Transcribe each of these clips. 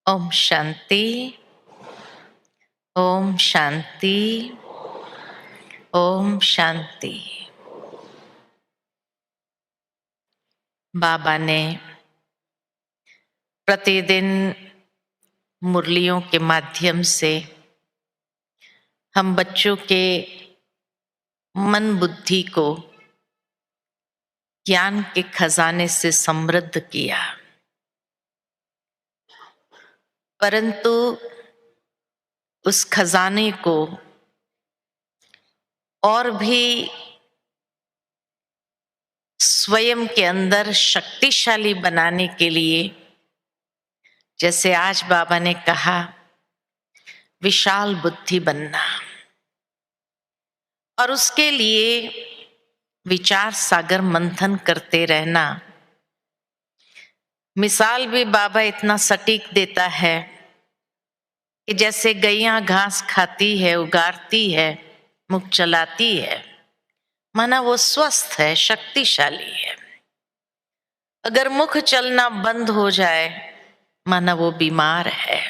ओम शांति। ओम शांति। ओम शांति। बाबा ने प्रतिदिन मुरलियों के माध्यम से हम बच्चों के मन बुद्धि को ज्ञान के खजाने से समृद्ध किया, परंतु उस खजाने को और भी स्वयं के अंदर शक्तिशाली बनाने के लिए, जैसे आज बाबा ने कहा, विशाल बुद्धि बनना, और उसके लिए विचार सागर मंथन करते रहना। मिसाल भी बाबा इतना सटीक देता है कि जैसे गैया घास खाती है, उगारती है, मुख चलाती है, माना वो स्वस्थ है, शक्तिशाली है। अगर मुख चलना बंद हो जाए, माना वो बीमार है।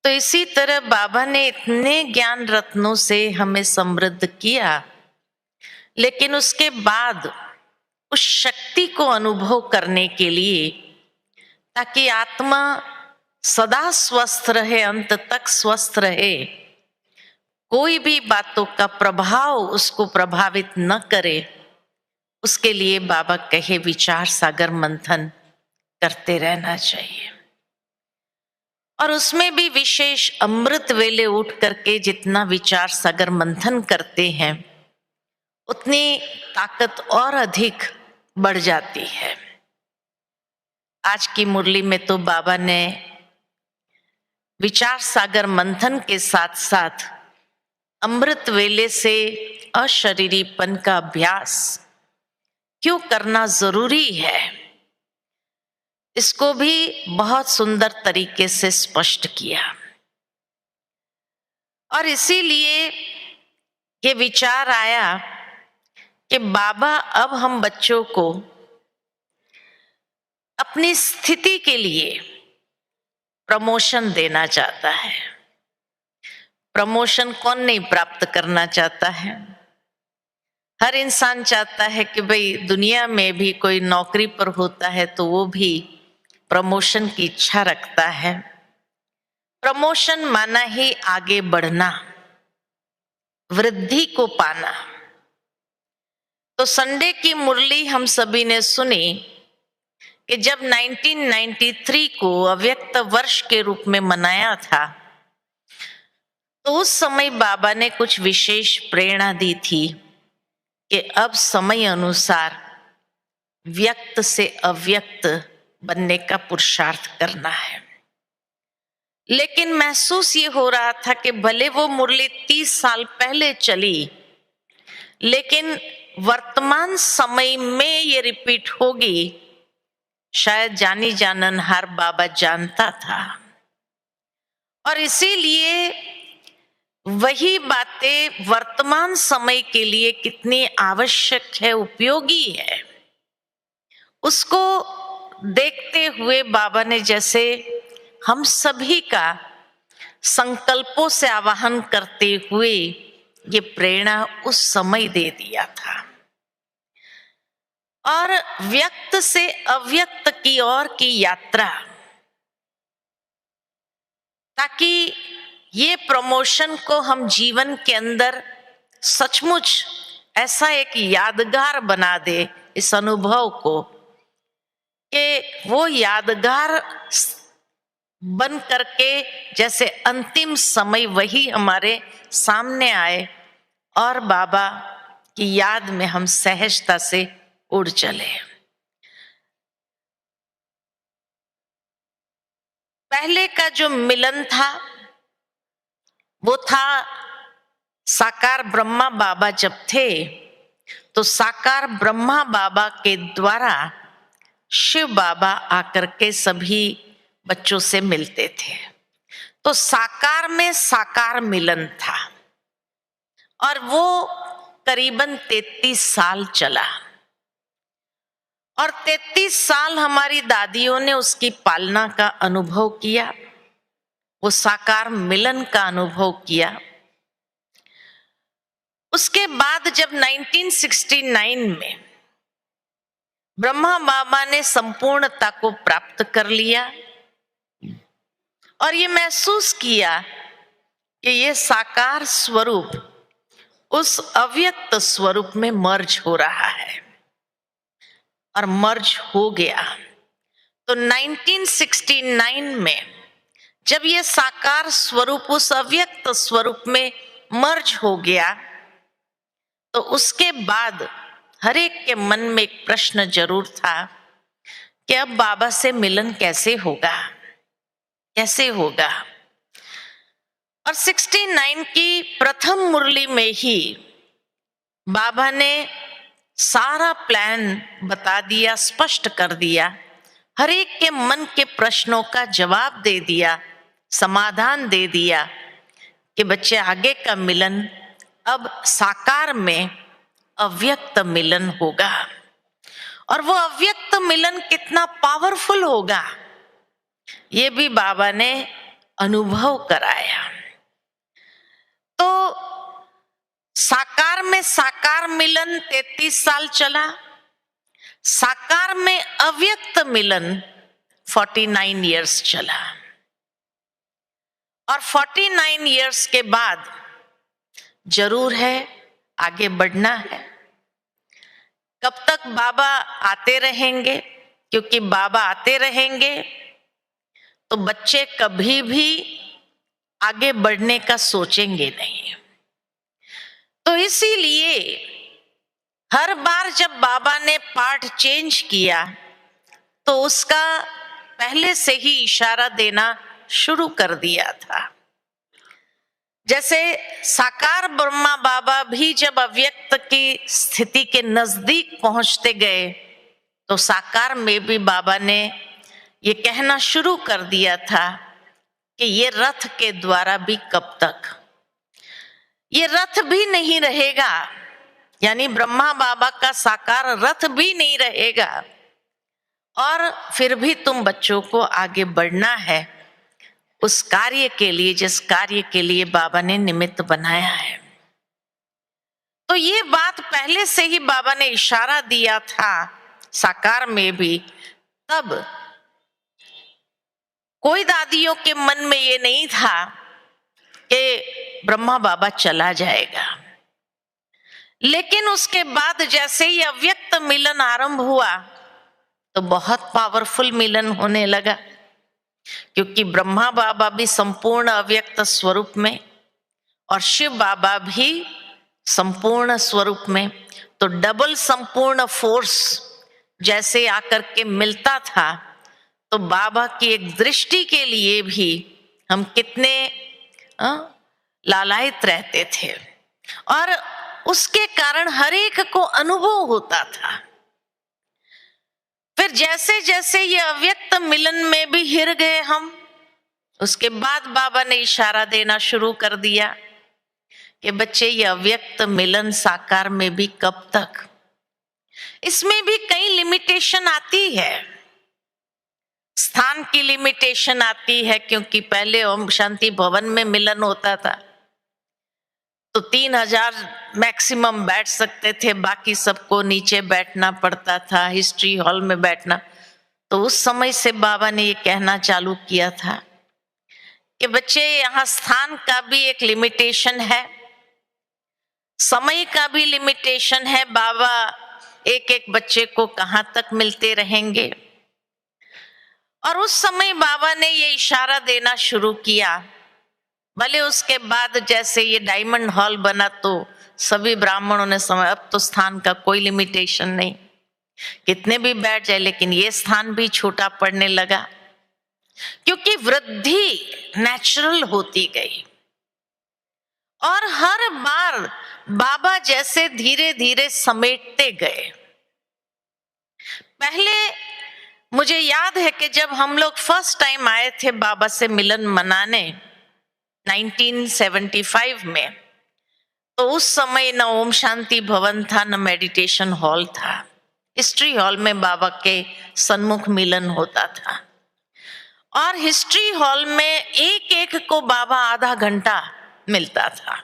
तो इसी तरह बाबा ने इतने ज्ञान रत्नों से हमें समृद्ध किया, लेकिन उसके बाद उस शक्ति को अनुभव करने के लिए, ताकि आत्मा सदा स्वस्थ रहे, अंत तक स्वस्थ रहे, कोई भी बातों का प्रभाव उसको प्रभावित न करे, उसके लिए बाबा कहे विचार सागर मंथन करते रहना चाहिए। और उसमें भी विशेष अमृत वेले उठ करके जितना विचार सागर मंथन करते हैं, उतनी ताकत और अधिक बढ़ जाती है। आज की मुरली में तो बाबा ने विचार सागर मंथन के साथ साथ अमृत वेले से अशरीरीपन का अभ्यास क्यों करना जरूरी है, इसको भी बहुत सुंदर तरीके से स्पष्ट किया। और इसीलिए ये विचार आया कि बाबा अब हम बच्चों को अपनी स्थिति के लिए प्रमोशन देना चाहता है। प्रमोशन कौन नहीं प्राप्त करना चाहता है? हर इंसान चाहता है कि भाई दुनिया में भी कोई नौकरी पर होता है तो वो भी प्रमोशन की इच्छा रखता है। प्रमोशन माना ही आगे बढ़ना, वृद्धि को पाना। तो संडे की मुरली हम सभी ने सुनी कि जब 1993 को अव्यक्त वर्ष के रूप में मनाया था, तो उस समय बाबा ने कुछ विशेष प्रेरणा दी थी कि अब समय अनुसार व्यक्त से अव्यक्त बनने का पुरुषार्थ करना है। लेकिन महसूस ये हो रहा था कि भले वो मुरली 30 साल पहले चली, लेकिन वर्तमान समय में ये रिपीट होगी, शायद जानी जाननहार बाबा जानता था। और इसीलिए वही बातें वर्तमान समय के लिए कितनी आवश्यक है, उपयोगी है, उसको देखते हुए बाबा ने जैसे हम सभी का संकल्पों से आवाहन करते हुए ये प्रेरणा उस समय दे दिया था। और व्यक्त से अव्यक्त की ओर की यात्रा, ताकि ये प्रमोशन को हम जीवन के अंदर सचमुच ऐसा एक यादगार बना दे, इस अनुभव को, कि वो यादगार बन करके जैसे अंतिम समय वही हमारे सामने आए और बाबा की याद में हम सहजता से उड़ चले। पहले का जो मिलन था वो था साकार ब्रह्मा बाबा जब थे, तो साकार ब्रह्मा बाबा के द्वारा शिव बाबा आकर के सभी बच्चों से मिलते थे। तो साकार में साकार मिलन था और वो करीबन 33 साल चला। और 33 साल हमारी दादियों ने उसकी पालना का अनुभव किया, वो साकार मिलन का अनुभव किया। उसके बाद जब 1969 में ब्रह्मा बाबा ने संपूर्णता को प्राप्त कर लिया और ये महसूस किया कि ये साकार स्वरूप उस अव्यक्त स्वरूप में मर्ज हो रहा है, और मर्ज हो गया। तो 1969 में जब ये साकार स्वरूप उस अव्यक्त स्वरूप में मर्ज हो गया, तो उसके बाद हर एक के मन में एक प्रश्न जरूर था कि अब बाबा से मिलन कैसे होगा, कैसे होगा। और 69 की प्रथम मुरली में ही बाबा ने सारा प्लान बता दिया, स्पष्ट कर दिया, हर एक के मन के प्रश्नों का जवाब दे दिया, समाधान दे दिया कि बच्चे आगे का मिलन अब साकार में अव्यक्त मिलन होगा। और वो अव्यक्त मिलन कितना पावरफुल होगा ये भी बाबा ने अनुभव कराया। तो साकार में साकार मिलन 33 साल चला, साकार में अव्यक्त मिलन 49 इयर्स चला, और 49 इयर्स के बाद जरूर है आगे बढ़ना है। कब तक बाबा आते रहेंगे, क्योंकि बाबा आते रहेंगे तो बच्चे कभी भी आगे बढ़ने का सोचेंगे नहीं। तो इसीलिए हर बार जब बाबा ने पाठ चेंज किया तो उसका पहले से ही इशारा देना शुरू कर दिया था। जैसे साकार ब्रह्मा बाबा भी जब अव्यक्त की स्थिति के नजदीक पहुंचते गए तो साकार में भी बाबा ने ये कहना शुरू कर दिया था कि ये रथ के द्वारा भी कब तक, ये रथ भी नहीं रहेगा, यानी ब्रह्मा बाबा का साकार रथ भी नहीं रहेगा, और फिर भी तुम बच्चों को आगे बढ़ना है उस कार्य के लिए जिस कार्य के लिए बाबा ने निमित्त बनाया है। तो ये बात पहले से ही बाबा ने इशारा दिया था साकार में भी। तब कोई दादियों के मन में ये नहीं था कि ब्रह्मा बाबा चला जाएगा, लेकिन उसके बाद जैसे ही अव्यक्त मिलन आरंभ हुआ तो बहुत पावरफुल मिलन होने लगा, क्योंकि ब्रह्मा बाबा भी संपूर्ण अव्यक्त स्वरूप में और शिव बाबा भी संपूर्ण स्वरूप में, तो डबल संपूर्ण फोर्स जैसे आकर के मिलता था। तो बाबा की एक दृष्टि के लिए भी हम कितने लालायित रहते थे, और उसके कारण हर एक को अनुभव होता था। फिर जैसे जैसे ये अव्यक्त मिलन में भी हिर गए हम, उसके बाद बाबा ने इशारा देना शुरू कर दिया कि बच्चे ये अव्यक्त मिलन साकार में भी कब तक। इसमें भी कई लिमिटेशन आती है, स्थान की लिमिटेशन आती है, क्योंकि पहले ओम शांति भवन में मिलन होता था तो 3000 मैक्सिमम बैठ सकते थे, बाकी सबको नीचे बैठना पड़ता था, हिस्ट्री हॉल में बैठना। तो उस समय से बाबा ने ये कहना चालू किया था कि बच्चे यहाँ स्थान का भी एक लिमिटेशन है, समय का भी लिमिटेशन है। बाबा एक एक बच्चे को कहाँ तक मिलते रहेंगे। और उस समय बाबा ने ये इशारा देना शुरू किया। भले उसके बाद जैसे ये डायमंड हॉल बना तो सभी ब्राह्मणों ने समझा अब तो स्थान का कोई लिमिटेशन नहीं, कितने भी बैठ जाए, लेकिन ये स्थान भी छोटा पड़ने लगा, क्योंकि वृद्धि नेचुरल होती गई। और हर बार बाबा जैसे धीरे धीरे समेटते गए। पहले मुझे याद है कि जब हम लोग फर्स्ट टाइम आए थे बाबा से मिलन मनाने 1975 में, तो उस समय न ओम शांति भवन था न मेडिटेशन हॉल था, हिस्ट्री हॉल में बाबा के सन्मुख मिलन होता था और हिस्ट्री हॉल में एक एक को बाबा आधा घंटा मिलता था।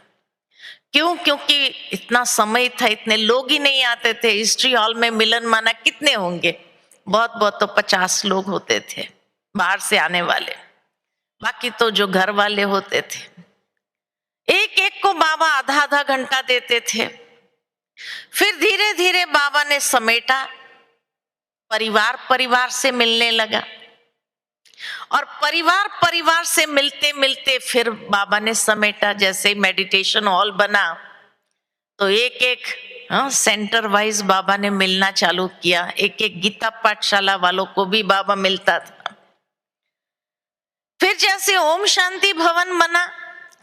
क्यों? क्योंकि इतना समय था, इतने लोग ही नहीं आते थे हिस्ट्री हॉल में मिलन। माना कितने होंगे? बहुत बहुत तो 50 लोग होते थे बाहर से आने वाले, बाकी तो जो घर वाले होते थे। एक एक को बाबा आधा आधा घंटा देते थे। फिर धीरे धीरे बाबा ने समेटा, परिवार परिवार से मिलने लगा और परिवार परिवार से मिलते मिलते फिर बाबा ने समेटा। जैसे मेडिटेशन हॉल बना तो एक एक सेंटर वाइज बाबा ने मिलना चालू किया। एक एक गीता पाठशाला वालों को भी बाबा मिलता था। फिर जैसे ओम शांति भवन बना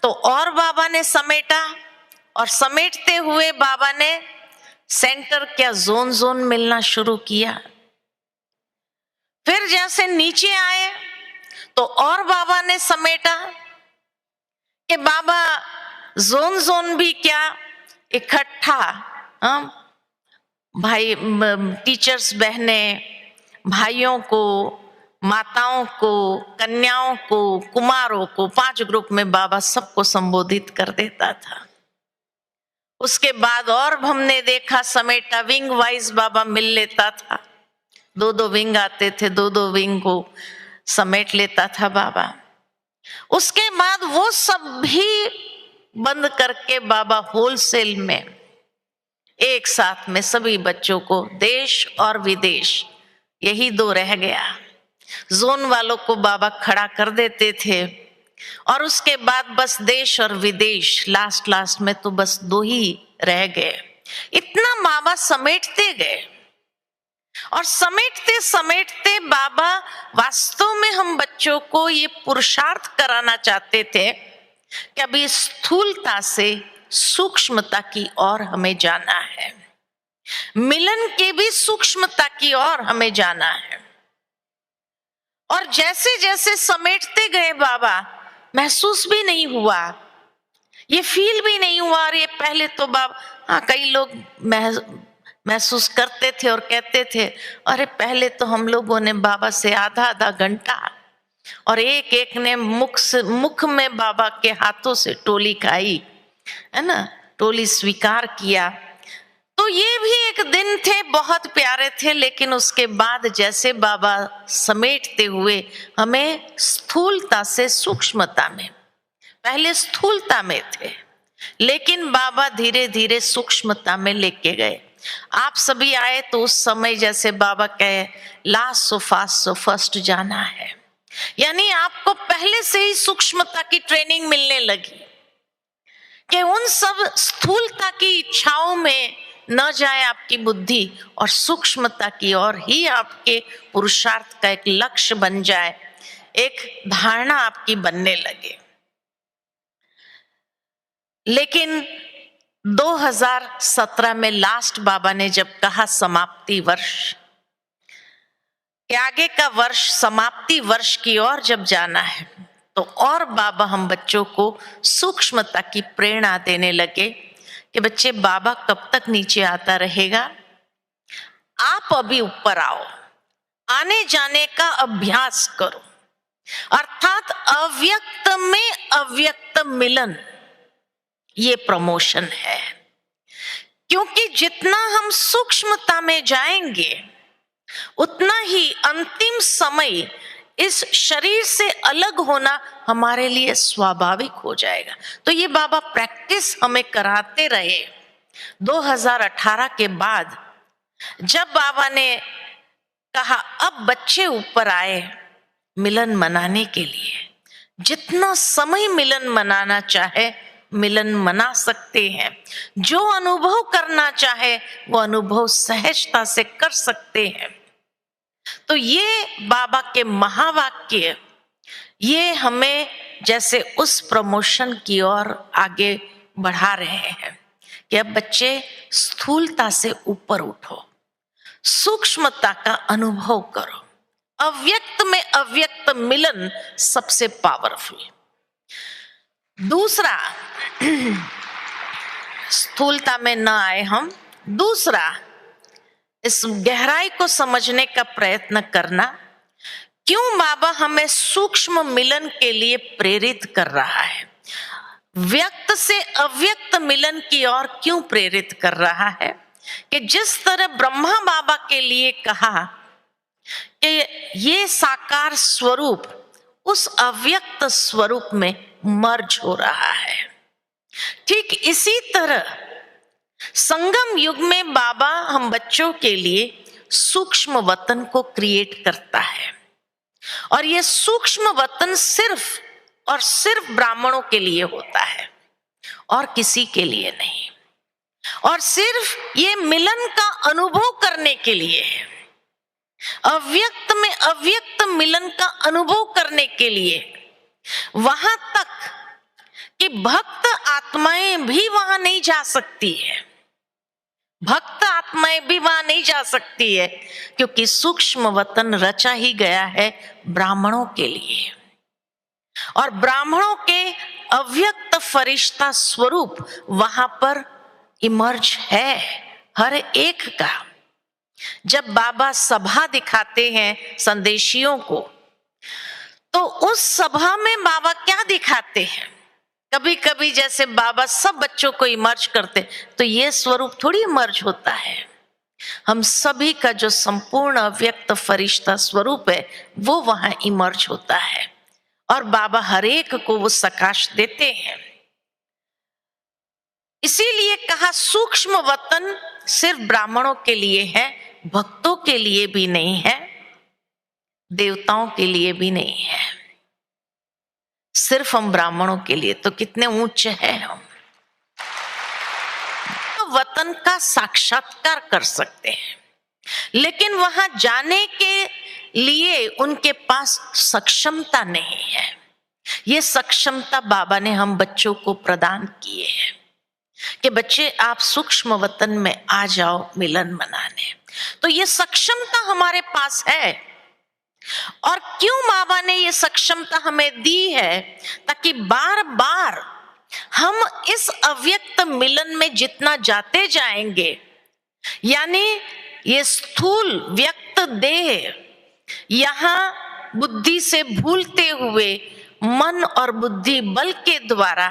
तो और बाबा ने समेटा और समेटते हुए बाबा ने सेंटर क्या जोन जोन मिलना शुरू किया। फिर जैसे नीचे आए तो और बाबा ने समेटा कि बाबा जोन जोन भी क्या इकट्ठा, भाई टीचर्स बहने भाइयों को, माताओं को, कन्याओं को, कुमारों को 5 ग्रुप में बाबा सबको संबोधित कर देता था। उसके बाद और हमने देखा समेटा विंग वाइज बाबा मिल लेता था। 2-2 विंग आते थे, 2-2 विंग को समेट लेता था बाबा। उसके बाद वो सब भी बंद करके बाबा होलसेल में एक साथ में सभी बच्चों को, देश और विदेश यही 2 रह गया, जोन वालों को बाबा खड़ा कर देते थे और उसके बाद बस देश और विदेश, लास्ट में तो बस 2 ही रह गए। इतना बाबा समेटते गए और समेटते समेटते बाबा वास्तव में हम बच्चों को ये पुरुषार्थ कराना चाहते थे कि अभी स्थूलता से सूक्ष्मता की ओर हमें जाना है, मिलन के भी सूक्ष्मता की ओर हमें जाना है। और जैसे जैसे समेटते गए बाबा, महसूस भी नहीं हुआ, ये फील भी नहीं हुआ। और ये पहले तो बाबा कई लोग महसूस करते थे और कहते थे, अरे पहले तो हम लोगों ने बाबा से आधा आधा घंटा और एक एक ने मुख में बाबा के हाथों से टोली खाई, है ना, टोली स्वीकार किया। तो ये भी एक दिन थे, बहुत प्यारे थे। लेकिन उसके बाद जैसे बाबा समेटते हुए हमें स्थूलता से सूक्ष्मता में, पहले स्थूलता में थे लेकिन बाबा धीरे धीरे सूक्ष्मता में लेके गए। आप सभी आए तो उस समय जैसे बाबा कहे last so fast so first जाना है, यानी आपको पहले से ही सूक्ष्मता की ट्रेनिंग मिलने लगी कि उन सब स्थूलता की इच्छाओं में न जाए आपकी बुद्धि और सूक्ष्मता की ओर ही आपके पुरुषार्थ का एक लक्ष्य बन जाए, एक धारणा आपकी बनने लगे। लेकिन 2017 में लास्ट बाबा ने जब कहा समाप्ति वर्ष के आगे का वर्ष, समाप्ति वर्ष की ओर जब जाना है, तो और बाबा हम बच्चों को सूक्ष्मता की प्रेरणा देने लगे कि बच्चे बाबा कब तक नीचे आता रहेगा, आप अभी ऊपर आओ, आने जाने का अभ्यास करो। अर्थात अव्यक्त में अव्यक्त मिलन, ये प्रमोशन है। क्योंकि जितना हम सूक्ष्मता में जाएंगे उतना ही अंतिम समय इस शरीर से अलग होना हमारे लिए स्वाभाविक हो जाएगा। तो ये बाबा प्रैक्टिस हमें कराते रहे। 2018 के बाद जब बाबा ने कहा अब बच्चे ऊपर आए मिलन मनाने के लिए, जितना समय मिलन मनाना चाहे मिलन मना सकते हैं, जो अनुभव करना चाहे वो अनुभव सहजता से कर सकते हैं। तो ये बाबा के महावाक्य ये हमें जैसे उस प्रमोशन की ओर आगे बढ़ा रहे हैं कि अब बच्चे स्थूलता से ऊपर उठो, सूक्ष्मता का अनुभव करो। अव्यक्त में अव्यक्त मिलन सबसे पावरफुल। दूसरा, स्थूलता में न आए हम। दूसरा, इस गहराई को समझने का प्रयत्न करना। क्यों बाबा हमें सूक्ष्म मिलन के लिए प्रेरित कर रहा है, व्यक्त से अव्यक्त मिलन की ओर क्यों प्रेरित कर रहा है? कि जिस तरह ब्रह्मा बाबा के लिए कहा कि ये साकार स्वरूप उस अव्यक्त स्वरूप में मर्ज हो रहा है, ठीक इसी तरह संगम युग में बाबा हम बच्चों के लिए सूक्ष्म वतन को क्रिएट करता है। और ये सूक्ष्म वतन सिर्फ और सिर्फ ब्राह्मणों के लिए होता है और किसी के लिए नहीं। और सिर्फ ये मिलन का अनुभव करने के लिए है, अव्यक्त में अव्यक्त मिलन का अनुभव करने के लिए। वहां तक कि भक्त आत्माएं भी वहां नहीं जा सकती है, भक्त आत्माएं भी वहां नहीं जा सकती है, क्योंकि सूक्ष्म वतन रचा ही गया है ब्राह्मणों के लिए। और ब्राह्मणों के अव्यक्त फरिश्ता स्वरूप वहां पर इमर्ज है हर एक का। जब बाबा सभा दिखाते हैं संदेशियों को, तो उस सभा में बाबा क्या दिखाते हैं? कभी कभी जैसे बाबा सब बच्चों को इमर्ज करते, तो ये स्वरूप थोड़ी इमर्ज होता है। हम सभी का जो संपूर्ण अव्यक्त फरिश्ता स्वरूप है वो वहां इमर्ज होता है, और बाबा हर एक को वो सकाश देते हैं। इसीलिए कहा सूक्ष्म वतन सिर्फ ब्राह्मणों के लिए है, भक्तों के लिए भी नहीं है, देवताओं के लिए भी नहीं है, सिर्फ हम ब्राह्मणों के लिए। तो कितने ऊंचे हैं हम, तो वतन का साक्षात्कार कर सकते हैं, लेकिन वहां जाने के लिए उनके पास सक्षमता नहीं है। ये सक्षमता बाबा ने हम बच्चों को प्रदान किए हैं कि बच्चे आप सूक्ष्म वतन में आ जाओ मिलन मनाने। तो ये सक्षमता हमारे पास है। और क्यों बाबा ने ये सक्षमता हमें दी है? ताकि बार बार हम इस अव्यक्त मिलन में जितना जाते जाएंगे, यानी ये स्थूल व्यक्त देह यहां बुद्धि से भूलते हुए मन और बुद्धि बल के द्वारा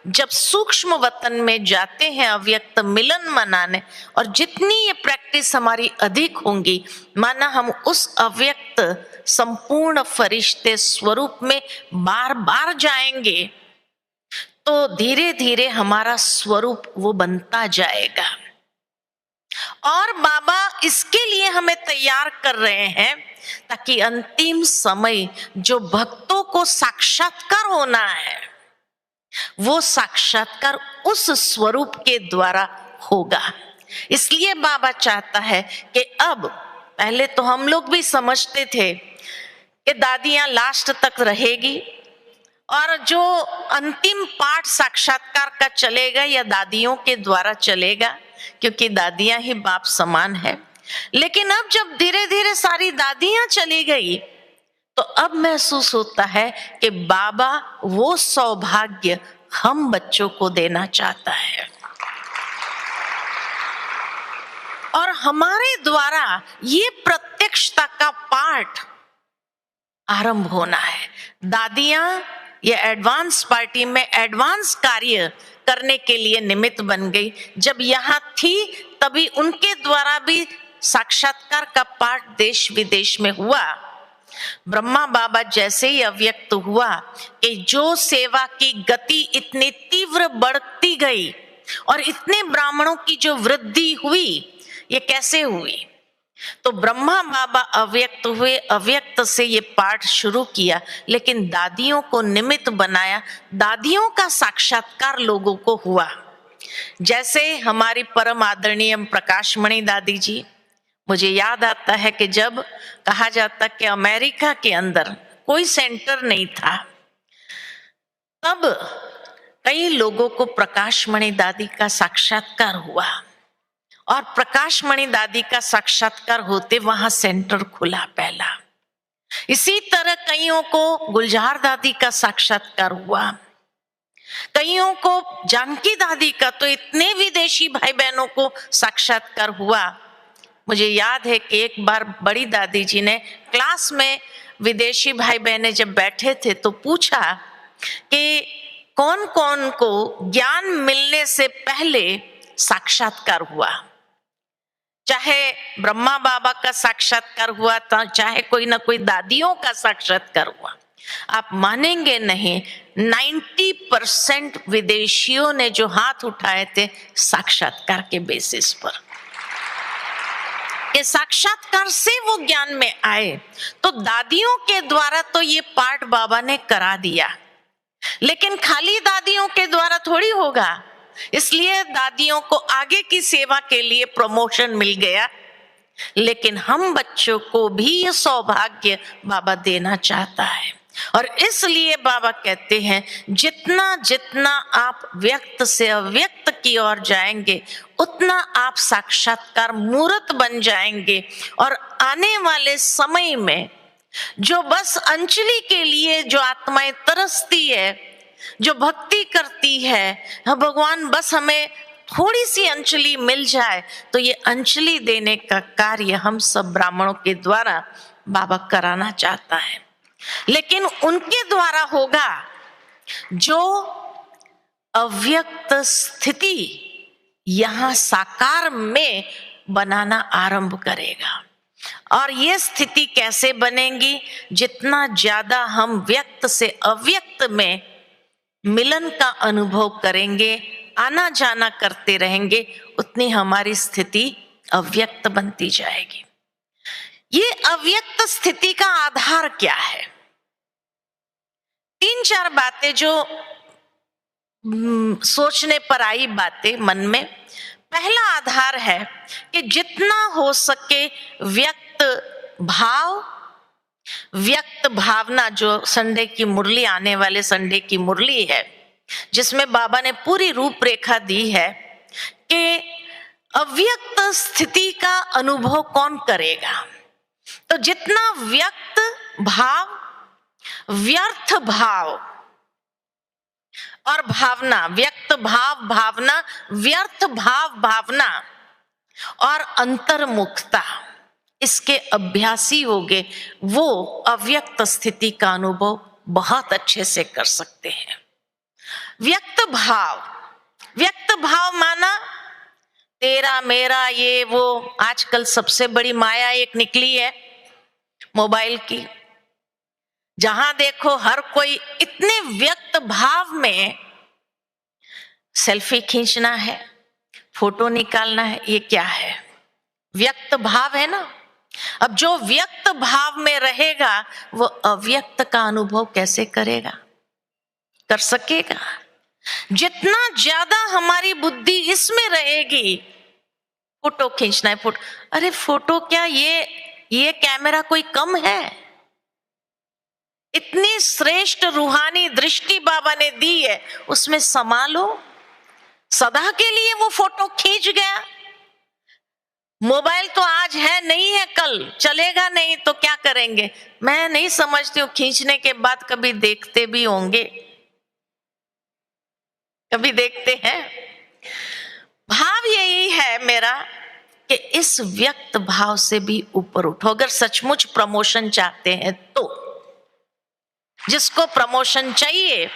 जब सूक्ष्म वतन में जाते हैं अव्यक्त मिलन मनाने, और जितनी ये प्रैक्टिस हमारी अधिक होंगी, माना हम उस अव्यक्त संपूर्ण फरिश्ते स्वरूप में बार बार जाएंगे, तो धीरे धीरे हमारा स्वरूप वो बनता जाएगा। और बाबा इसके लिए हमें तैयार कर रहे हैं ताकि अंतिम समय जो भक्तों को साक्षात्कार होना है, वो साक्षात्कार उस स्वरूप के द्वारा होगा। इसलिए बाबा चाहता है कि अब, पहले तो हम लोग भी समझते थे कि दादियां लास्ट तक रहेगी और जो अंतिम पाठ साक्षात्कार का चलेगा या दादियों के द्वारा चलेगा, क्योंकि दादियां ही बाप समान है। लेकिन अब जब धीरे धीरे सारी दादियां चली गई, तो अब महसूस होता है कि बाबा वो सौभाग्य हम बच्चों को देना चाहता है, और हमारे द्वारा ये प्रत्यक्षता का पाठ आरंभ होना है। दादियां ये एडवांस पार्टी में एडवांस कार्य करने के लिए निमित्त बन गई। जब यहाँ थी तभी उनके द्वारा भी साक्षात्कार का पाठ देश विदेश में हुआ। ब्रह्मा बाबा जैसे ही अव्यक्त हुआ कि जो सेवा की गति इतनी तीव्र बढ़ती गई और इतने ब्राह्मणों की जो वृद्धि हुई, ये कैसे हुई? तो ब्रह्मा बाबा अव्यक्त हुए, अव्यक्त से ये पाठ शुरू किया, लेकिन दादियों को निमित्त बनाया, दादियों का साक्षात्कार लोगों को हुआ। जैसे हमारी परम आदरणीय प्रकाशमणि दादी जी, मुझे याद आता है कि जब कहा जाता कि अमेरिका के अंदर कोई सेंटर नहीं था, तब कई लोगों को प्रकाशमणि दादी का साक्षात्कार हुआ, और प्रकाशमणि दादी का साक्षात्कार होते वहां सेंटर खुला पहला। इसी तरह कईयों को गुलजार दादी का साक्षात्कार हुआ, कईयों को जानकी दादी का, तो इतने विदेशी भाई बहनों को साक्षात्कार हुआ। मुझे याद है कि एक बार बड़ी दादी जी ने क्लास में विदेशी भाई बहनें जब बैठे थे तो पूछा कि कौन कौन को ज्ञान मिलने से पहले साक्षात्कार हुआ। चाहे ब्रह्मा बाबा का साक्षात्कार हुआ था, चाहे कोई ना कोई दादियों का साक्षात्कार हुआ। आप मानेंगे नहीं, 90% विदेशियों ने जो हाथ उठाए थे साक्षात्कार के बेसिस पर, कि साक्षात्कार से वो ज्ञान में आए। तो दादियों के द्वारा तो ये पाठ बाबा ने करा दिया, लेकिन खाली दादियों के द्वारा थोड़ी होगा। इसलिए दादियों को आगे की सेवा के लिए प्रमोशन मिल गया, लेकिन हम बच्चों को भी ये सौभाग्य बाबा देना चाहता है। और इसलिए बाबा कहते हैं जितना जितना आप व्यक्त से अव्यक्त की ओर जाएंगे उतना आप साक्षात्कार मूर्त बन जाएंगे। और आने वाले समय में जो बस अंजलि के लिए जो आत्माएं तरसती है, जो भक्ति करती है, भगवान बस हमें थोड़ी सी अंजलि मिल जाए, तो ये अंजलि देने का कार्य हम सब ब्राह्मणों के द्वारा बाबा कराना चाहता है। लेकिन उनके द्वारा होगा जो अव्यक्त स्थिति यहां साकार में बनाना आरंभ करेगा। और ये स्थिति कैसे बनेगी? जितना ज्यादा हम व्यक्त से अव्यक्त में मिलन का अनुभव करेंगे, आना जाना करते रहेंगे, उतनी हमारी स्थिति अव्यक्त बनती जाएगी। ये अव्यक्त स्थिति का आधार क्या है? 3-4 बातें जो सोचने पर आई बातें मन में। पहला आधार है कि जितना हो सके व्यक्त भाव, व्यक्त भावना, जो संडे की मुरली, आने वाले संडे की मुरली है, जिसमें बाबा ने पूरी रूपरेखा दी है कि अव्यक्त स्थिति का अनुभव कौन करेगा। तो जितना व्यक्त भाव, व्यर्थ भाव और भावना, व्यक्त भाव भावना, व्यर्थ भाव भावना और अंतर्मुखता, इसके अभ्यासी होगे, वो अव्यक्त स्थिति का अनुभव बहुत अच्छे से कर सकते हैं। व्यक्त भाव, व्यक्त भाव माना तेरा मेरा ये वो, आजकल सबसे बड़ी माया एक निकली है मोबाइल की। जहां देखो हर कोई इतने व्यक्त भाव में, सेल्फी खींचना है, फोटो निकालना है, ये क्या है? व्यक्त भाव है ना। अब जो व्यक्त भाव में रहेगा वो अव्यक्त का अनुभव कैसे करेगा, कर सकेगा? जितना ज्यादा हमारी बुद्धि इसमें रहेगी, फोटो खींचना है, फोटो, अरे फोटो क्या, ये कैमरा कोई कम है? इतनी श्रेष्ठ रूहानी दृष्टि बाबा ने दी है, उसमें समा लो। सदा के लिए वो फोटो खींच गया। मोबाइल तो आज है, नहीं है कल, चलेगा नहीं तो क्या करेंगे? मैं नहीं समझती हूँ खींचने के बाद कभी देखते भी होंगे, कभी देखते हैं? भाव यही है मेरा कि इस व्यक्त भाव से भी ऊपर उठो। अगर सचमुच प्रमोशन चाहते हैं तो, जिसको प्रमोशन चाहिए,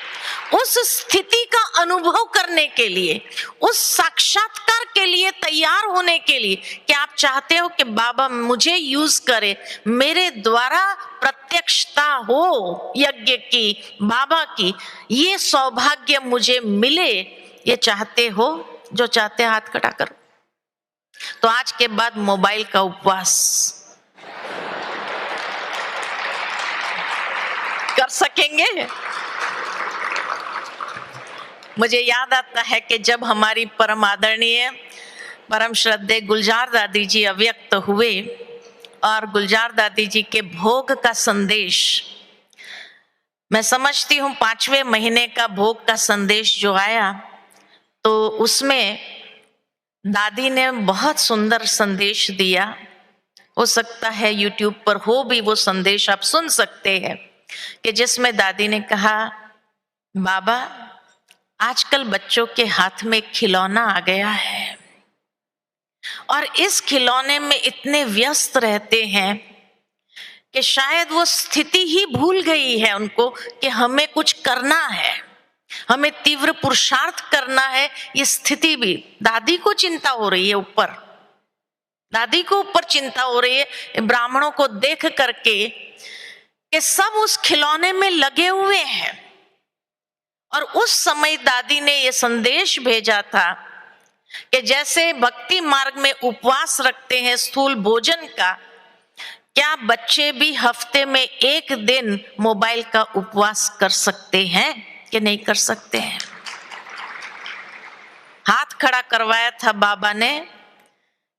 उस स्थिति का अनुभव करने के लिए, उस साक्षात्कार के लिए तैयार होने के लिए, कि आप चाहते हो कि बाबा मुझे यूज करे, मेरे द्वारा प्रत्यक्षता हो यज्ञ की, बाबा की, ये सौभाग्य मुझे मिले, ये चाहते हो? जो चाहते हैं हाथ खड़ा करो। तो आज के बाद मोबाइल का उपवास कर सकेंगे? मुझे याद आता है कि जब हमारी परम आदरणीय परम श्रद्धेय गुलजार दादी जी अव्यक्त हुए और गुलजार दादी जी के भोग का संदेश, मैं समझती हूँ 5वें महीने का भोग का संदेश जो आया, तो उसमें दादी ने बहुत सुंदर संदेश दिया। हो सकता है YouTube पर हो भी वो संदेश, आप सुन सकते हैं, कि जिसमें दादी ने कहा, बाबा आजकल बच्चों के हाथ में खिलौना आ गया है, और इस खिलौने में इतने व्यस्त रहते हैं कि शायद वो स्थिति ही भूल गई है उनको कि हमें कुछ करना है, हमें तीव्र पुरुषार्थ करना है। ये स्थिति भी दादी को चिंता हो रही है, ऊपर दादी को ऊपर चिंता हो रही है ब्राह्मणों को देख करके कि सब उस खिलौने में लगे हुए हैं। और उस समय दादी ने ये संदेश भेजा था कि जैसे भक्ति मार्ग में उपवास रखते हैं स्थूल भोजन का, क्या बच्चे भी हफ्ते में एक दिन मोबाइल का उपवास कर सकते हैं कि नहीं कर सकते हैं? हाथ खड़ा करवाया था बाबा ने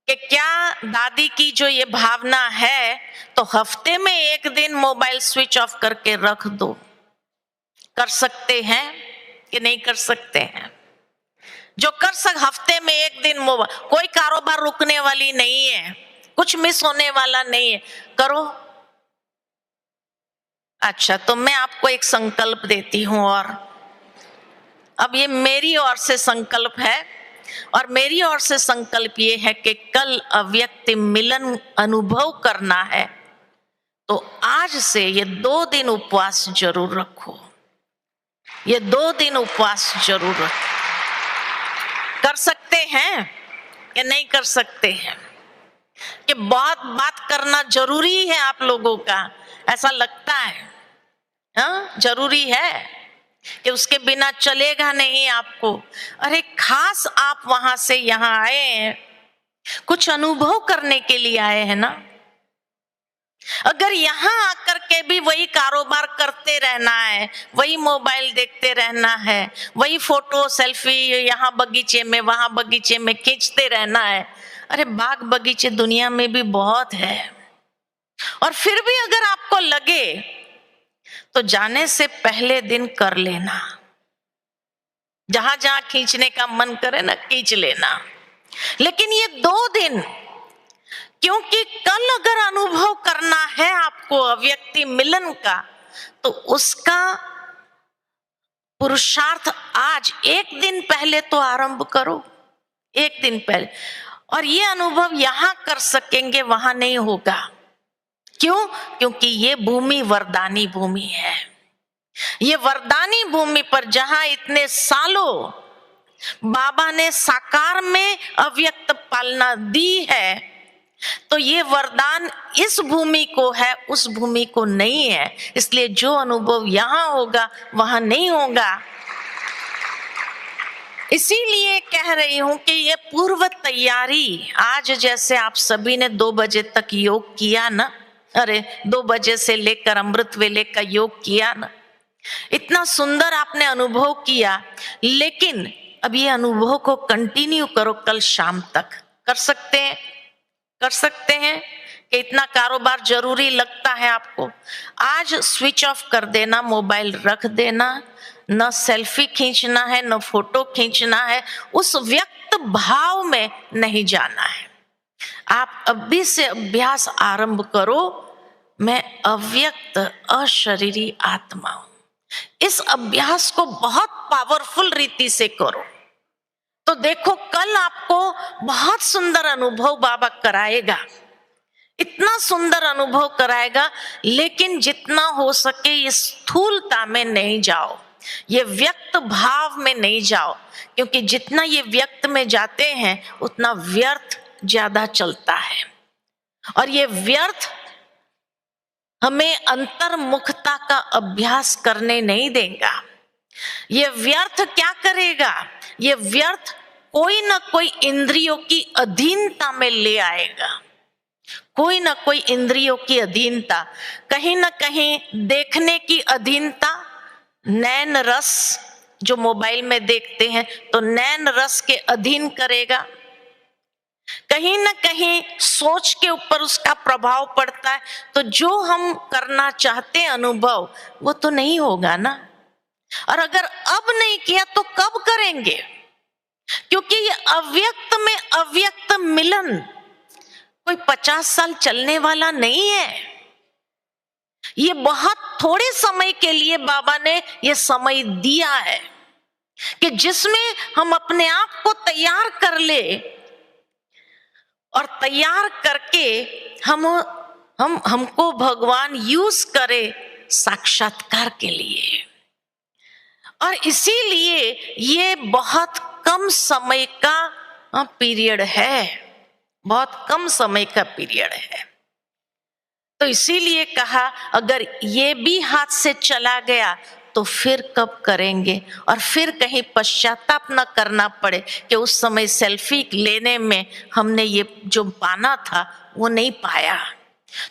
कि क्या दादी की जो ये भावना है तो हफ्ते में एक दिन मोबाइल स्विच ऑफ करके रख दो। कर सकते हैं कि नहीं कर सकते हैं? जो कर हफ्ते में एक दिन मोबाइल, कोई कारोबार रुकने वाली नहीं है, कुछ मिस होने वाला नहीं है, करो। अच्छा, तो मैं आपको एक संकल्प देती हूं, और अब ये मेरी ओर से संकल्प है, और मेरी ओर से संकल्प ये है कि कल अव्यक्त मिलन अनुभव करना है, तो आज से ये 2 दिन उपवास जरूर रखो, ये 2 दिन उपवास जरूर रखो। कर सकते हैं या नहीं कर सकते हैं? कि बहुत बात करना जरूरी है आप लोगों का, ऐसा लगता है? हाँ, जरूरी है कि उसके बिना चलेगा नहीं आपको। अरे खास आप वहां से यहाँ आए हैं, कुछ अनुभव करने के लिए आए हैं ना। अगर यहाँ आकर के भी वही कारोबार करते रहना है, वही मोबाइल देखते रहना है, वही फोटो सेल्फी यहाँ बगीचे में वहां बगीचे में खींचते रहना है, अरे बाग बगीचे दुनिया में भी बहुत है। और फिर भी अगर आपको लगे तो जाने से पहले दिन कर लेना, जहां जहां खींचने का मन करे ना खींच लेना। लेकिन ये 2 दिन, क्योंकि कल अगर अनुभव करना है आपको अव्यक्ति मिलन का, तो उसका पुरुषार्थ आज 1 दिन पहले तो आरंभ करो, 1 दिन पहले। और ये अनुभव यहां कर सकेंगे, वहां नहीं होगा। क्यों? क्योंकि ये भूमि वरदानी भूमि है। ये वरदानी भूमि पर जहां इतने सालों बाबा ने साकार में अव्यक्त पालना दी है, तो ये वरदान इस भूमि को है, उस भूमि को नहीं है। इसलिए जो अनुभव यहां होगा वहां नहीं होगा। इसीलिए कह रही हूं कि ये पूर्व तैयारी, आज जैसे आप सभी ने 2 बजे तक योग किया ना, अरे 2 बजे से लेकर अमृत वेले का योग किया ना, इतना सुंदर आपने अनुभव किया। लेकिन अब ये अनुभव को कंटिन्यू करो कल शाम तक। कर सकते हैं? कर सकते हैं कि इतना कारोबार जरूरी लगता है आपको? आज स्विच ऑफ कर देना, मोबाइल रख देना, न सेल्फी खींचना है, न फोटो खींचना है, उस व्यक्त भाव में नहीं जाना है। आप अभी से अभ्यास आरंभ करो, मैं अव्यक्त अशरीरी आत्मा हूं। इस अभ्यास को बहुत पावरफुल रीति से करो, तो देखो कल आपको बहुत सुंदर अनुभव बाबा कराएगा, इतना सुंदर अनुभव कराएगा। लेकिन जितना हो सके ये स्थूलता में नहीं जाओ, ये व्यक्त भाव में नहीं जाओ, क्योंकि जितना ये व्यक्त में जाते हैं उतना व्यर्थ ज्यादा चलता है। और ये व्यर्थ हमें अंतर्मुखता का अभ्यास करने नहीं देगा। ये व्यर्थ क्या करेगा? ये व्यर्थ कोई ना कोई इंद्रियों की अधीनता में ले आएगा, कोई ना कोई इंद्रियों की अधीनता, कहीं ना कहीं देखने की अधीनता, नैन रस जो मोबाइल में देखते हैं तो नैन रस के अधीन करेगा, कहीं ना कहीं सोच के ऊपर उसका प्रभाव पड़ता है, तो जो हम करना चाहते हैं अनुभव वो तो नहीं होगा ना। और अगर अब नहीं किया तो कब करेंगे? क्योंकि ये अव्यक्त में अव्यक्त मिलन कोई 50 साल चलने वाला नहीं है। ये बहुत थोड़े समय के लिए बाबा ने ये समय दिया है कि जिसमें हम अपने आप को तैयार कर ले और तैयार करके हमको भगवान यूज करे साक्षात्कार के लिए। और इसीलिए ये बहुत कम समय का पीरियड है, बहुत कम समय का पीरियड है। तो इसीलिए कहा अगर ये भी हाथ से चला गया तो फिर कब करेंगे, और फिर कहीं पश्चाताप न करना पड़े कि उस समय सेल्फी लेने में हमने ये जो पाना था वो नहीं पाया।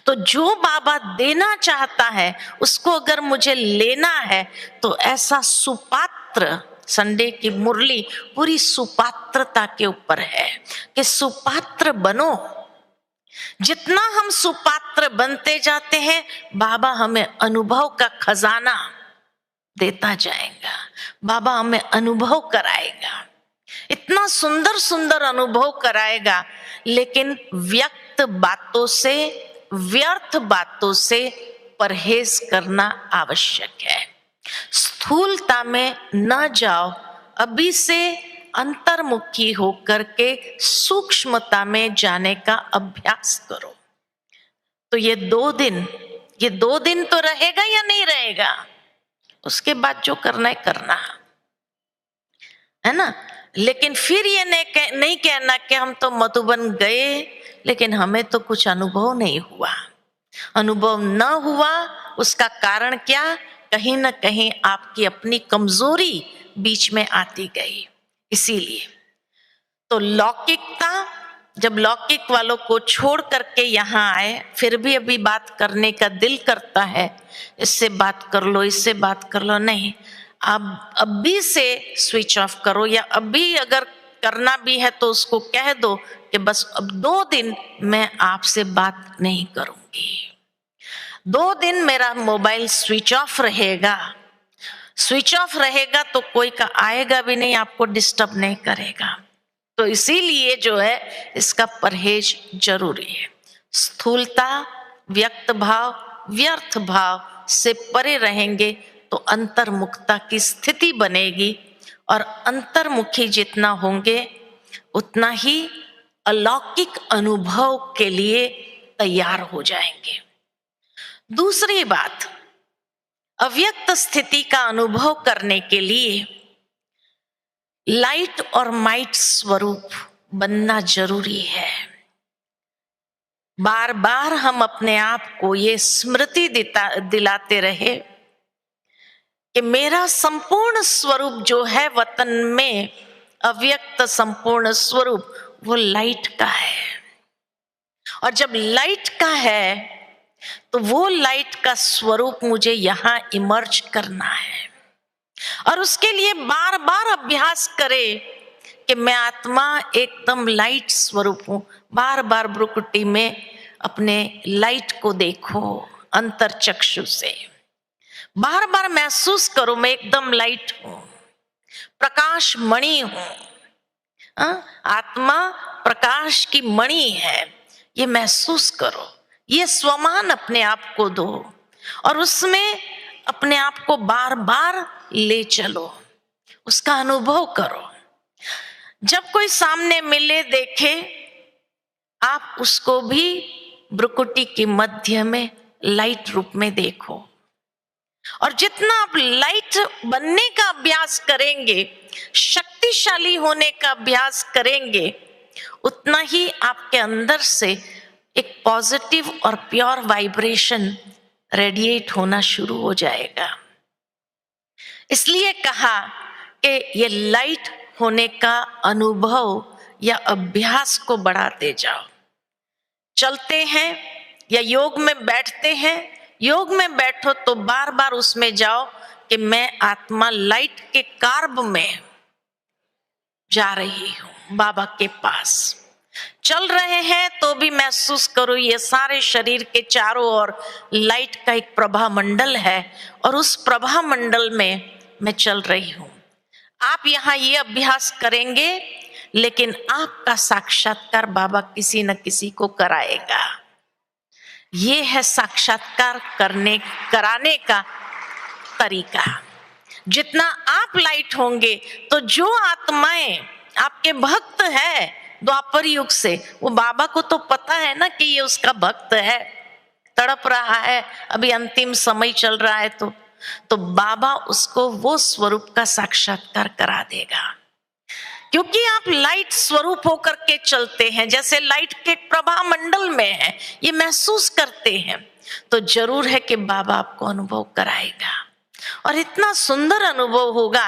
तो जो बाबा देना चाहता है उसको अगर मुझे लेना है तो ऐसा सुपात्र, संडे की मुरली पूरी सुपात्रता के ऊपर है कि सुपात्र बनो। जितना हम सुपात्र बनते जाते हैं बाबा हमें अनुभव का खजाना देता जाएगा, बाबा हमें अनुभव कराएगा, इतना सुंदर सुंदर अनुभव कराएगा। लेकिन व्यक्त बातों से, व्यर्थ बातों से परहेज करना आवश्यक है। स्थूलता में न जाओ, अभी से अंतर्मुखी होकर के सूक्ष्मता में जाने का अभ्यास करो। तो ये 2 दिन तो रहेगा या नहीं रहेगा, उसके बाद जो करना है करना है ना। लेकिन फिर ये नहीं कहना कि हम तो मधुबन गए लेकिन हमें तो कुछ अनुभव नहीं हुआ। अनुभव न हुआ उसका कारण क्या, कहीं ना कहीं आपकी अपनी कमजोरी बीच में आती गई। इसीलिए तो लौकिकता, जब लौकिक वालों को छोड़ करके यहाँ आए, फिर भी अभी बात करने का दिल करता है, इससे बात कर लो, इससे बात कर लो, नहीं, अब अभी से स्विच ऑफ करो। या अभी अगर करना भी है तो उसको कह दो कि बस अब 2 दिन मैं आपसे बात नहीं करूंगी, 2 दिन मेरा मोबाइल स्विच ऑफ रहेगा। स्विच ऑफ रहेगा तो कोई का आएगा भी नहीं, आपको डिस्टर्ब नहीं करेगा। तो इसीलिए जो है इसका परहेज जरूरी है। स्थूलता, व्यक्त भाव, व्यर्थ भाव से परे रहेंगे तो अंतर्मुखता की स्थिति बनेगी, और अंतर्मुखी जितना होंगे उतना ही अलौकिक अनुभव के लिए तैयार हो जाएंगे। दूसरी बात, अव्यक्त स्थिति का अनुभव करने के लिए लाइट और माइट स्वरूप बनना जरूरी है। बार बार हम अपने आप को ये स्मृति दिलाते रहे कि मेरा संपूर्ण स्वरूप जो है वतन में, अव्यक्त संपूर्ण स्वरूप, वो लाइट का है। और जब लाइट का है तो वो लाइट का स्वरूप मुझे यहां इमर्ज करना है, और उसके लिए बार बार अभ्यास करे कि मैं आत्मा एकदम लाइट स्वरूप हूं। बार बार भ्रुकुटी में अपने लाइट को देखो अंतर चक्षु से, बार बार महसूस करो मैं एकदम लाइट हूं, प्रकाश मणि हूं। आत्मा प्रकाश की मणि है, ये महसूस करो, ये स्वमान अपने आप को दो, और उसमें अपने आप को बार बार ले चलो, उसका अनुभव करो। जब कोई सामने मिले देखे, आप उसको भी भ्रुकुटी के मध्य में लाइट रूप में देखो। और जितना आप लाइट बनने का अभ्यास करेंगे, शक्तिशाली होने का अभ्यास करेंगे, उतना ही आपके अंदर से एक पॉजिटिव और प्योर वाइब्रेशन रेडिएट होना शुरू हो जाएगा। इसलिए कहा कि ये लाइट होने का अनुभव या अभ्यास को बढ़ाते जाओ। चलते हैं या योग में बैठते हैं, योग में बैठो तो बार बार उसमें जाओ कि मैं आत्मा लाइट के कार्ब में जा रही हूं, बाबा के पास। चल रहे हैं तो भी महसूस करो ये सारे शरीर के चारों ओर लाइट का एक प्रभा मंडल है, और उस प्रभा मंडल में मैं चल रही हूं। आप यहाँ ये अभ्यास करेंगे, लेकिन आपका साक्षात्कार बाबा किसी न किसी को कराएगा। ये है साक्षात्कार कराने का तरीका। जितना आप लाइट होंगे तो जो आत्माएं आपके भक्त हैं द्वापर युग से। वो बाबा को तो पता है ना कि ये उसका भक्त है, तड़प रहा है, अभी अंतिम समय चल रहा है, तो बाबा उसको वो स्वरूप का साक्षात्कार करा देगा। क्योंकि आप लाइट स्वरूप होकर के चलते हैं, जैसे लाइट के प्रभा मंडल में है, ये महसूस करते हैं, तो जरूर है कि बाबा आपको अनुभव कराएगा। और इतना सुंदर अनुभव होगा,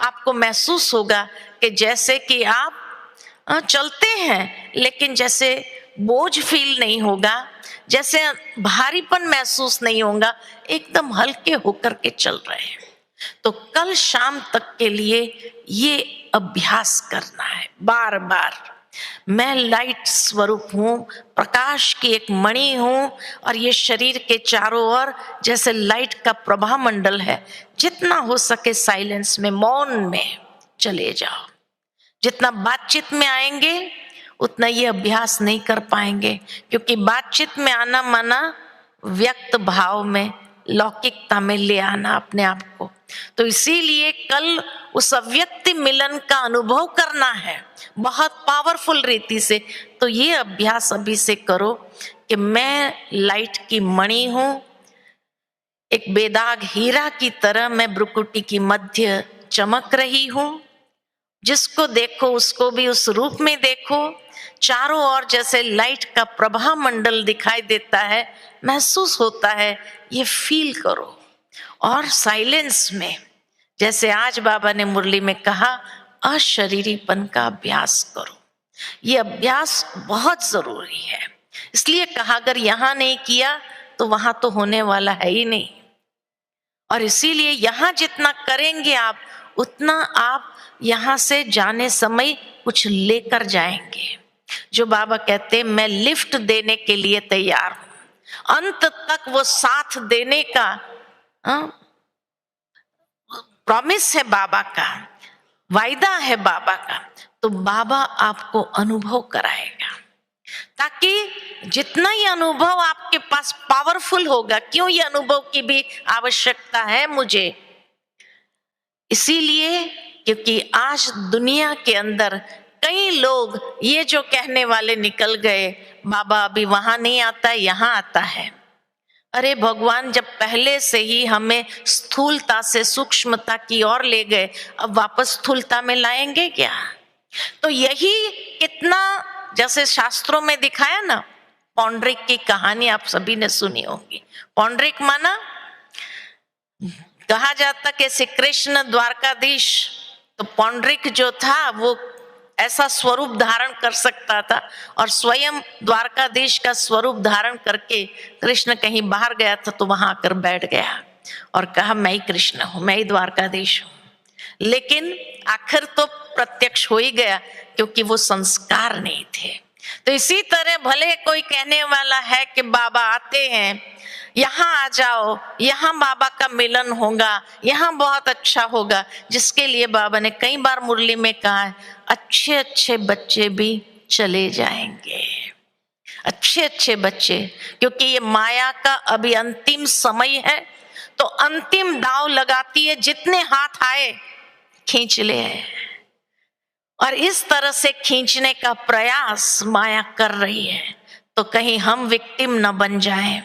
आपको महसूस होगा कि जैसे कि आप चलते हैं लेकिन जैसे बोझ फील नहीं होगा, जैसे भारीपन महसूस नहीं होगा, एकदम हल्के होकर के चल रहे हैं। तो कल शाम तक के लिए ये अभ्यास करना है बार बार। मैं लाइट स्वरूप हूं, प्रकाश की एक मणि हूं, और ये शरीर के चारों ओर जैसे लाइट का प्रभा मंडल है। जितना हो सके साइलेंस में, मौन में चले जाओ। जितना बातचीत में आएंगे उतना ये अभ्यास नहीं कर पाएंगे, क्योंकि बातचीत में आना माना व्यक्त भाव में, लौकिकता में ले आना अपने आप को। तो इसीलिए कल उस अव्यक्त मिलन का अनुभव करना है बहुत पावरफुल रीति से। तो ये अभ्यास अभी से करो कि मैं लाइट की मणि हूं, एक बेदाग हीरा की तरह मैं भ्रुकुटी की मध्य चमक रही हूं। जिसको देखो उसको भी उस रूप में देखो। चारों ओर जैसे लाइट का प्रभा मंडल दिखाई देता है, महसूस होता है, ये फील करो। और साइलेंस में, जैसे आज बाबा ने मुरली में कहा, अशरीरीपन का अभ्यास करो। ये अभ्यास बहुत जरूरी है। इसलिए कहा अगर यहां नहीं किया तो वहां तो होने वाला है ही नहीं। और इसीलिए यहां जितना करेंगे आप, उतना आप यहां से जाने समय कुछ लेकर जाएंगे। जो बाबा कहते हैं मैं लिफ्ट देने के लिए तैयार हूं, अंत तक वो साथ देने का प्रॉमिस है बाबा का, वायदा है बाबा का। तो बाबा आपको अनुभव कराएगा, ताकि जितना ये अनुभव आपके पास पावरफुल होगा। क्यों ये अनुभव की भी आवश्यकता है मुझे? इसीलिए क्योंकि आज दुनिया के अंदर कई लोग ये जो कहने वाले निकल गए, बाबा अभी वहां नहीं आता है, यहाँ आता है। अरे भगवान जब पहले से ही हमें स्थूलता से सूक्ष्मता की ओर ले गए, अब वापस स्थूलता में लाएंगे क्या? तो यही कितना, जैसे शास्त्रों में दिखाया ना, पौंड्रिक की कहानी आप सभी ने सुनी होगी। पौंड्रिक माना, कहा जाता कि श्री कृष्ण द्वारकाधीश, तो पौंड्रिक जो था वो ऐसा स्वरूप धारण कर सकता था, और स्वयं द्वारकाधीश का स्वरूप धारण करके कृष्ण कहीं बाहर गया था तो वहां आकर बैठ गया और कहा मैं ही कृष्ण हूं, मैं ही द्वारकाधीश हूं। लेकिन आखिर तो प्रत्यक्ष हो ही गया, क्योंकि वो संस्कार नहीं थे। तो इसी तरह भले कोई कहने वाला है कि बाबा आते हैं, यहाँ आ जाओ, यहाँ बाबा का मिलन होगा, यहाँ बहुत अच्छा होगा, जिसके लिए बाबा ने कई बार मुरली में कहा है अच्छे अच्छे बच्चे भी चले जाएंगे, अच्छे अच्छे बच्चे, क्योंकि ये माया का अभी अंतिम समय है। तो अंतिम दाव लगाती है, जितने हाथ आए खींच ले, और इस तरह से खींचने का प्रयास माया कर रही है। तो कहीं हम विक्टिम न बन जाएं,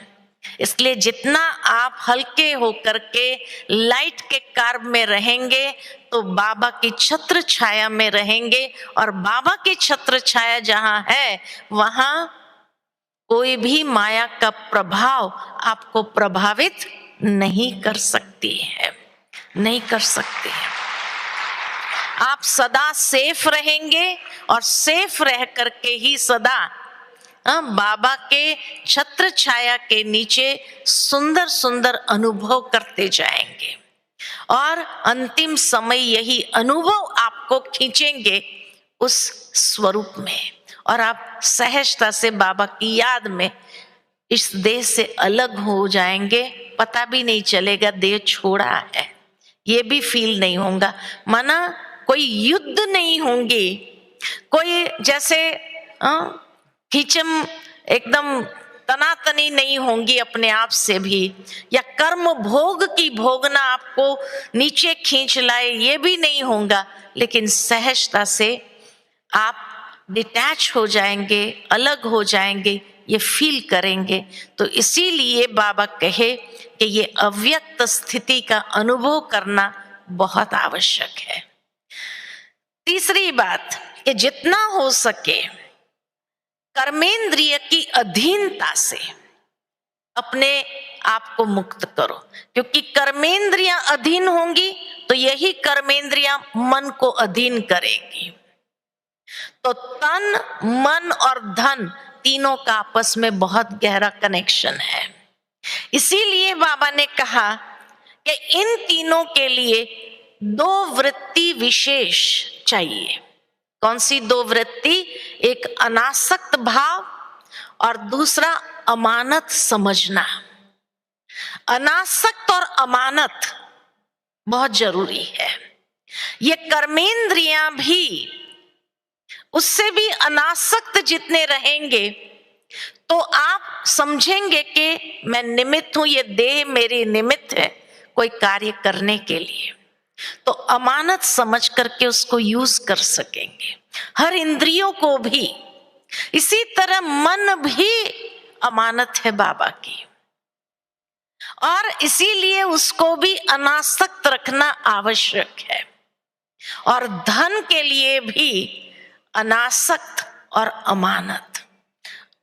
इसलिए जितना आप हल्के होकर के लाइट के कार्ब में रहेंगे तो बाबा की छत्र छाया में रहेंगे, और बाबा की छत्र छाया जहां है वहां कोई भी माया का प्रभाव आपको प्रभावित नहीं कर सकती है, नहीं कर सकती है। आप सदा सेफ रहेंगे, और सेफ रह करके ही सदा बाबा के छत्र छाया के नीचे सुंदर सुंदर अनुभव करते जाएंगे। और अंतिम समय यही अनुभव आपको खींचेंगे उस स्वरूप में, और आप सहजता से बाबा की याद में इस देह से अलग हो जाएंगे। पता भी नहीं चलेगा देह छोड़ा है, ये भी फील नहीं होगा। माना कोई युद्ध नहीं होंगे, कोई जैसे खींचम एकदम तनातनी नहीं होंगी अपने आप से भी, या कर्म भोग की भोगना आपको नीचे खींच लाए, ये भी नहीं होगा। लेकिन सहजता से आप डिटैच हो जाएंगे, अलग हो जाएंगे, ये फील करेंगे। तो इसीलिए बाबा कहे कि ये अव्यक्त स्थिति का अनुभव करना बहुत आवश्यक है। तीसरी बात कि जितना हो सके कर्मेंद्रिय की अधीनता से अपने आप को मुक्त करो, क्योंकि कर्मेंद्रियां अधीन होंगी तो यही कर्मेंद्रियां मन को अधीन करेगी। तो तन, मन और धन तीनों का आपस में बहुत गहरा कनेक्शन है। इसीलिए बाबा ने कहा कि इन तीनों के लिए दो वृत्ति विशेष चाहिए। कौन सी दो वृत्ति? एक अनासक्त भाव और दूसरा अमानत समझना। अनासक्त और अमानत बहुत जरूरी है। ये कर्मेंद्रियां भी उससे भी अनासक्त जितने रहेंगे तो आप समझेंगे कि मैं निमित्त हूं, ये देह मेरी निमित्त है कोई कार्य करने के लिए, तो अमानत समझ करके उसको यूज कर सकेंगे। हर इंद्रियों को भी, इसी तरह मन भी अमानत है बाबा की, और इसीलिए उसको भी अनासक्त रखना आवश्यक है। और धन के लिए भी अनासक्त और अमानत,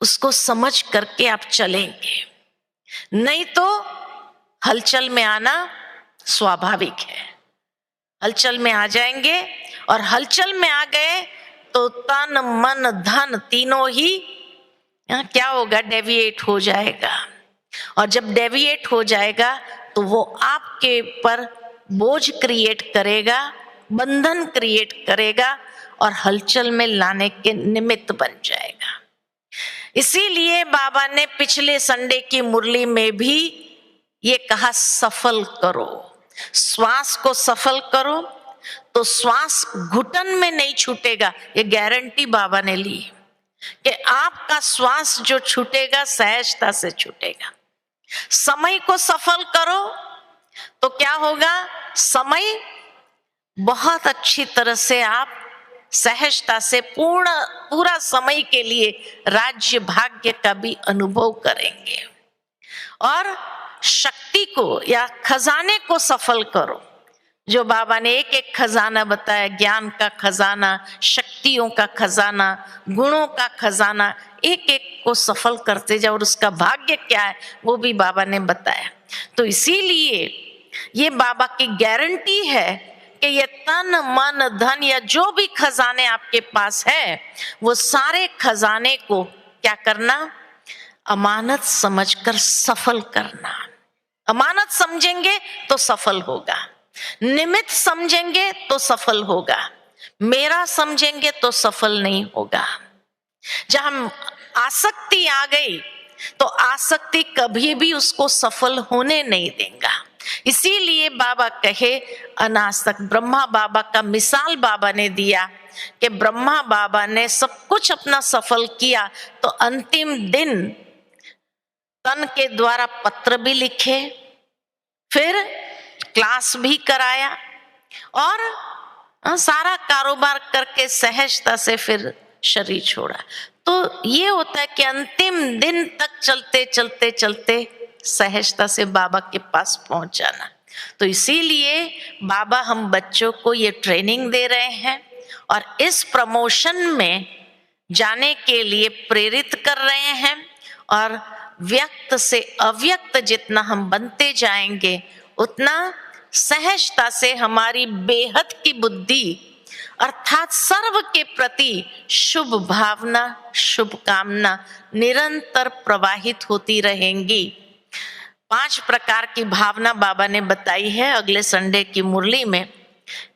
उसको समझ करके आप चलेंगे, नहीं तो हलचल में आना स्वाभाविक है। हलचल में आ जाएंगे और हलचल में आ गए तो तन, मन, धन तीनों ही क्या होगा? डेविएट हो जाएगा। और जब डेविएट हो जाएगा तो वो आपके पर बोझ क्रिएट करेगा, बंधन क्रिएट करेगा और हलचल में लाने के निमित्त बन जाएगा। इसीलिए बाबा ने पिछले संडे की मुरली में भी ये कहा, सफल करो, श्वास को सफल करो। तो श्वास घुटन में नहीं छूटेगा, ये गारंटी बाबा ने ली कि आपका श्वास जो छूटेगा सहजता से छूटेगा। समय को सफल करो तो क्या होगा? समय बहुत अच्छी तरह से आप सहजता से पूरा समय के लिए राज्य भाग्य का भी अनुभव करेंगे। और शक्ति को या खजाने को सफल करो, जो बाबा ने एक एक खजाना बताया, ज्ञान का खजाना, शक्तियों का खजाना, गुणों का खजाना, एक एक को सफल करते जाओ और उसका भाग्य क्या है वो भी बाबा ने बताया। तो इसीलिए ये बाबा की गारंटी है कि ये तन, मन, धन या जो भी खजाने आपके पास है वो सारे खजाने को क्या करना? अमानत समझकर सफल करना। अमानत समझेंगे तो सफल होगा, निमित्त समझेंगे तो सफल होगा, मेरा समझेंगे तो सफल नहीं होगा। जहां आसक्ति आ गई तो आसक्ति कभी भी उसको सफल होने नहीं देगा। इसीलिए बाबा कहे अनासक्त। ब्रह्मा बाबा का मिसाल बाबा ने दिया कि ब्रह्मा बाबा ने सब कुछ अपना सफल किया तो अंतिम दिन तन के द्वारा पत्र भी लिखे, फिर क्लास भी कराया और सारा कारोबार करके सहजता से फिर शरीर छोड़ा। तो ये होता है कि अंतिम दिन तक चलते चलते चलते सहजता से बाबा के पास पहुंच जाना। तो इसीलिए बाबा हम बच्चों को ये ट्रेनिंग दे रहे हैं और इस प्रमोशन में जाने के लिए प्रेरित कर रहे हैं। और व्यक्त से अव्यक्त जितना हम बनते जाएंगे उतना सहजता से हमारी बेहद की बुद्धि अर्थात सर्व के प्रति शुभ भावना, शुभ कामना निरंतर प्रवाहित होती रहेंगी। 5 प्रकार की भावना बाबा ने बताई है अगले संडे की मुरली में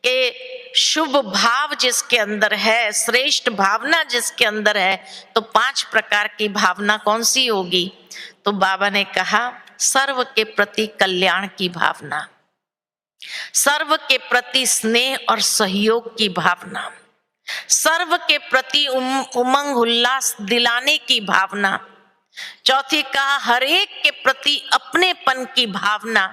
कि शुभ भाव जिसके अंदर है, श्रेष्ठ भावना जिसके अंदर है, तो 5 प्रकार की भावना कौन सी होगी? तो बाबा ने कहा सर्व के प्रति कल्याण की भावना, सर्व के प्रति स्नेह और सहयोग की भावना, सर्व के प्रति उमंग उल्लास दिलाने की भावना, चौथी कहा हर एक के प्रति अपनेपन की भावना,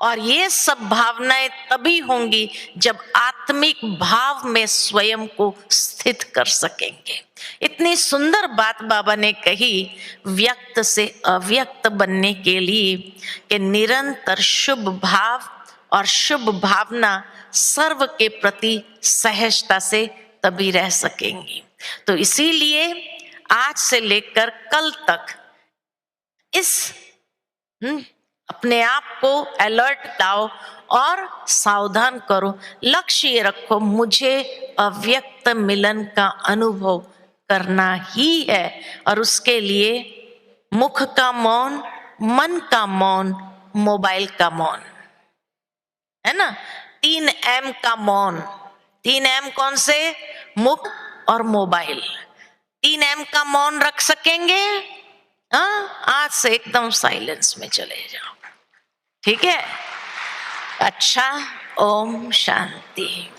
और ये सब भावनाएं तभी होंगी जब आत्मिक भाव में स्वयं को स्थित कर सकेंगे। इतनी सुंदर बात बाबा ने कही व्यक्त से अव्यक्त बनने के लिए कि निरंतर शुभ भाव और शुभ भावना सर्व के प्रति सहजता से तभी रह सकेंगी। तो इसीलिए आज से लेकर कल तक इस अपने आप को अलर्ट लाओ और सावधान करो। लक्ष्य ये रखो, मुझे अव्यक्त मिलन का अनुभव करना ही है, और उसके लिए मुख का मौन, मन का मौन, मोबाइल का मौन, है ना। 3M का मौन। 3M कौन से? मुख और मोबाइल। 3M का मौन रख सकेंगे? हाँ, आज से एकदम साइलेंस में चले जाओ, ठीक है। अच्छा, ओम शांति।